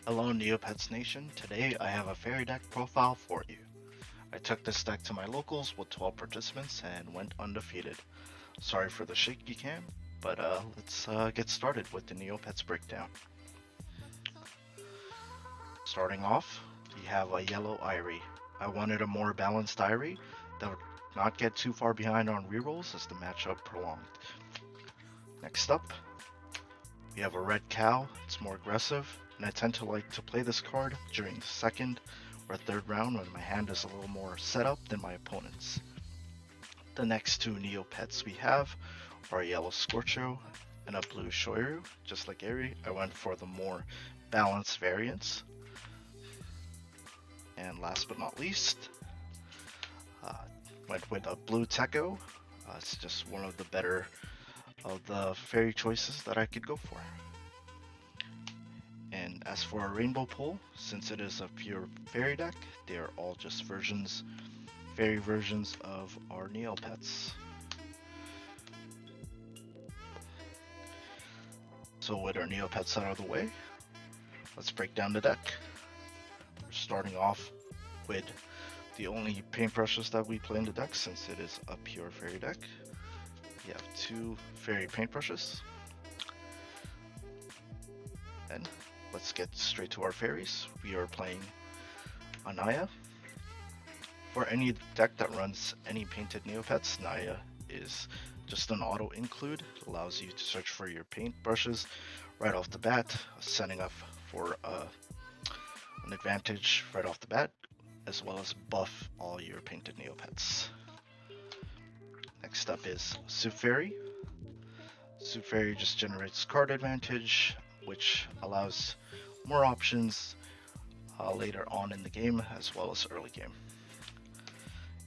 Hello Neopets Nation, today I have a fairy deck profile for you. I took this deck to my locals with 12 participants and went undefeated. Sorry for the shaky cam, but let's get started with the Neopets breakdown. Starting off, we have a yellow Eyrie. I wanted a more balanced Eyrie that would not get too far behind on rerolls as the matchup prolonged. Next up, we have a red Kau. It's more aggressive, and I tend to like to play this card during the second or third round when my hand is a little more set up than my opponent's. The next two Neopets we have are a yellow Scorchio and a blue Shoyru. Just like Eyrie, I went for the more balanced variants. And last but not least, went with a blue Techo. It's just one of the better of the fairy choices that I could go for. And as for our rainbow pool, since it is a pure fairy deck, they are all just fairy versions of our Neopets. So with our Neopets out of the way, let's break down the deck. We're starting off with the only paintbrushes that we play in the deck, since it is a pure fairy deck. We have two fairy paintbrushes. Then let's get straight to our fairies. We are playing a Naia. For any deck that runs any painted Neopets, Naia is just an auto include. It allows you to search for your paintbrushes right off the bat, setting up for an advantage right off the bat, as well as buff all your painted Neopets. Next up is Soup Faerie. Soup Faerie just generates card advantage, which allows more options later on in the game as well as early game.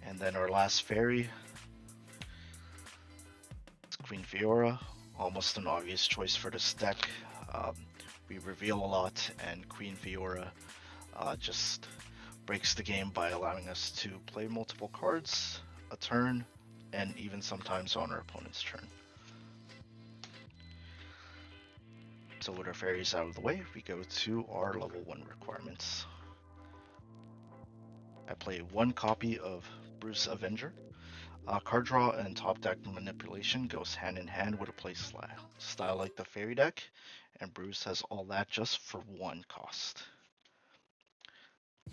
And then our last fairy is Queen Fyora, almost an obvious choice for this deck. We reveal a lot, and Queen Fyora just breaks the game by allowing us to play multiple cards a turn, and even sometimes on our opponent's turn. So with our fairies out of the way, we go to our level 1 requirements. I play one copy of Bruce Avenger. Card draw and top deck manipulation goes hand in hand with a play style like the fairy deck, and Bruce has all that just for one cost.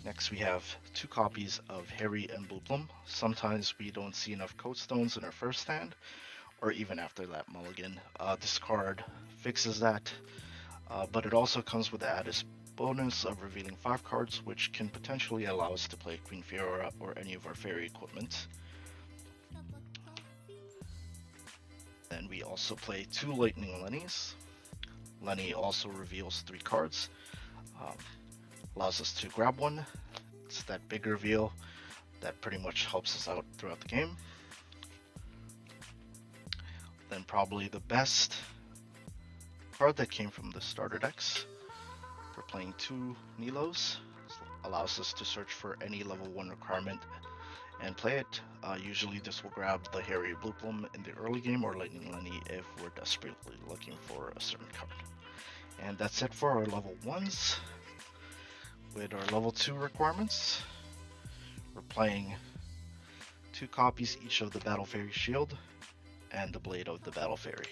Next we have two copies of Harry and Blooplum. Sometimes we don't see enough Codestones in our first hand, or even after that mulligan. This card fixes that, but it also comes with the added bonus of revealing 5 cards, which can potentially allow us to play Queen Fyora or any of our fairy equipment. Then we also play 2 Lightning Lennys. Lenny also reveals 3 cards. Allows us to grab one. It's that big reveal that pretty much helps us out throughout the game. Then probably the best card that came from the starter decks. We're playing 2 Nilos. Allows us to search for any level 1 requirement and play it. Usually this will grab the Harry and Blooplum in the early game, or Lightning Lenny if we're desperately looking for a certain card. And that's it for our level 1s. With our level 2 requirements, we're playing 2 copies each of the Battle Faerie Shield and the Blade of the Battle Faerie.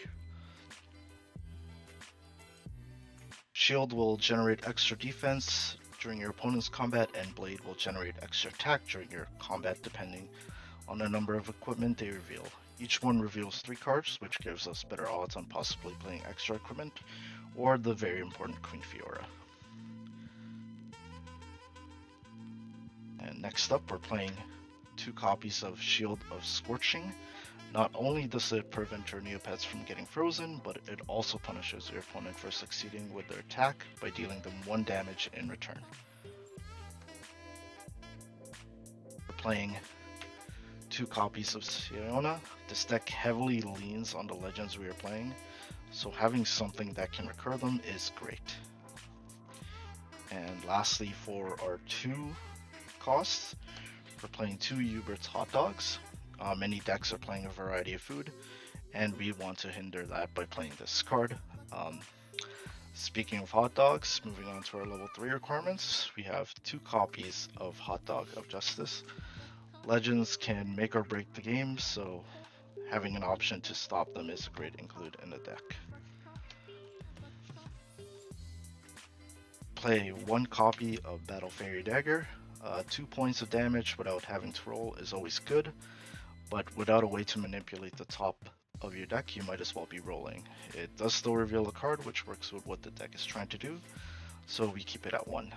Shield will generate extra defense during your opponent's combat, and Blade will generate extra attack during your combat depending on the number of equipment they reveal. Each one reveals 3 cards, which gives us better odds on possibly playing extra equipment or the very important Queen Fyora. And next up, we're playing 2 copies of Shield of Scorching. Not only does it prevent your Neopets from getting frozen, but it also punishes your opponent for succeeding with their attack by dealing them 1 damage in return. We're playing 2 copies of Siona. This deck heavily leans on the legends we are playing, so having something that can recur them is great. And lastly, for our 2 costs, we're playing 2 Hubert's Hot Dogs. Many decks are playing a variety of food, and we want to hinder that by playing this card. Speaking of hot dogs, moving on to our level 3 requirements, we have 2 copies of Hot Dog of Justice. Legends can make or break the game, so having an option to stop them is a great include in the deck. Play 1 copy of Battle Faerie Dagger. 2 points of damage without having to roll is always good, but without a way to manipulate the top of your deck, you might as well be rolling. It does still reveal a card, which works with what the deck is trying to do, so we keep it at 1.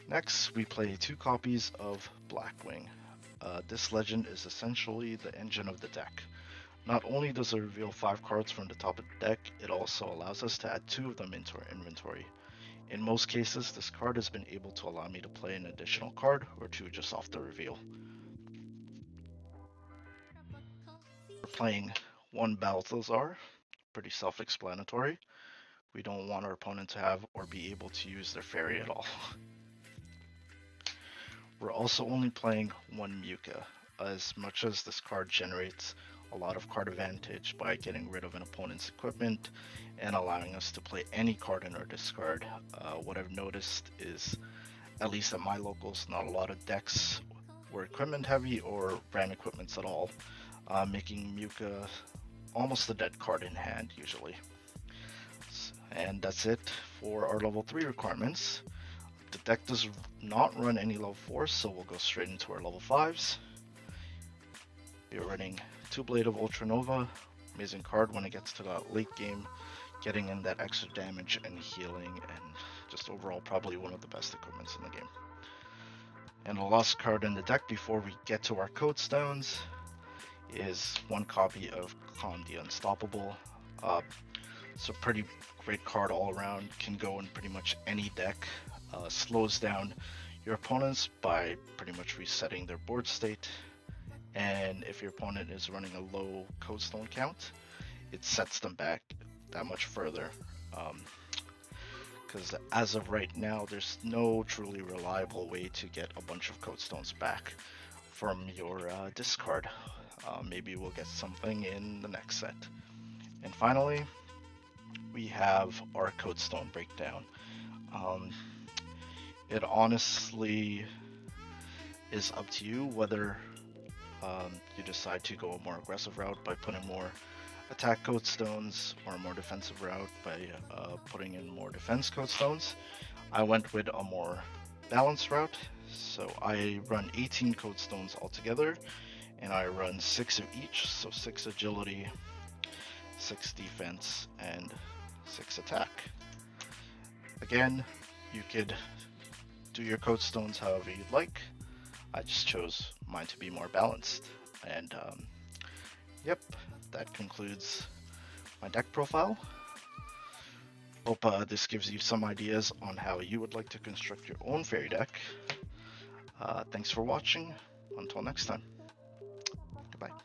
Next, we play 2 copies of Blackwing. This legend is essentially the engine of the deck. Not only does it reveal 5 cards from the top of the deck, it also allows us to add 2 of them into our inventory. In most cases, this card has been able to allow me to play an additional card or 2 just off the reveal. We're playing 1 Balthazar, pretty self-explanatory. We don't want our opponent to have or be able to use their Faerie at all. We're also only playing 1 Meuka, as much as this card generates a lot of card advantage by getting rid of an opponent's equipment and allowing us to play any card in our discard. What I've noticed is, at least at my locals, not a lot of decks were equipment heavy or ran equipments at all, making Meuka almost a dead card in hand usually. And that's it for our level 3 requirements. The deck does not run any level 4s, so we'll go straight into our level 5s. We're running 2 Blade of Ultranova, amazing card when it gets to that late game, getting in that extra damage and healing, and just overall probably one of the best equipments in the game. And the last card in the deck before we get to our Codestones is 1 copy of Khan the Unstoppable. It's a pretty great card all around, can go in pretty much any deck, slows down your opponents by pretty much resetting their board state, and if your opponent is running a low Codestone count, it sets them back that much further. Because as of right now, there's no truly reliable way to get a bunch of Codestones back from your discard. Maybe we'll get something in the next set. And finally, we have our Codestone breakdown. It honestly is up to you whether you decide to go a more aggressive route by putting more attack codestones or a more defensive route by putting in more defense codestones. I went with a more balanced route, so I run 18 codestones altogether, and I run 6 of each, so 6 agility, 6 defense, and 6 attack. Again, you could do your codestones however you'd like. I just chose mine to be more balanced. And yep, that concludes my deck profile. Hope this gives you some ideas on how you would like to construct your own Faerie deck. Thanks for watching. Until next time. Goodbye.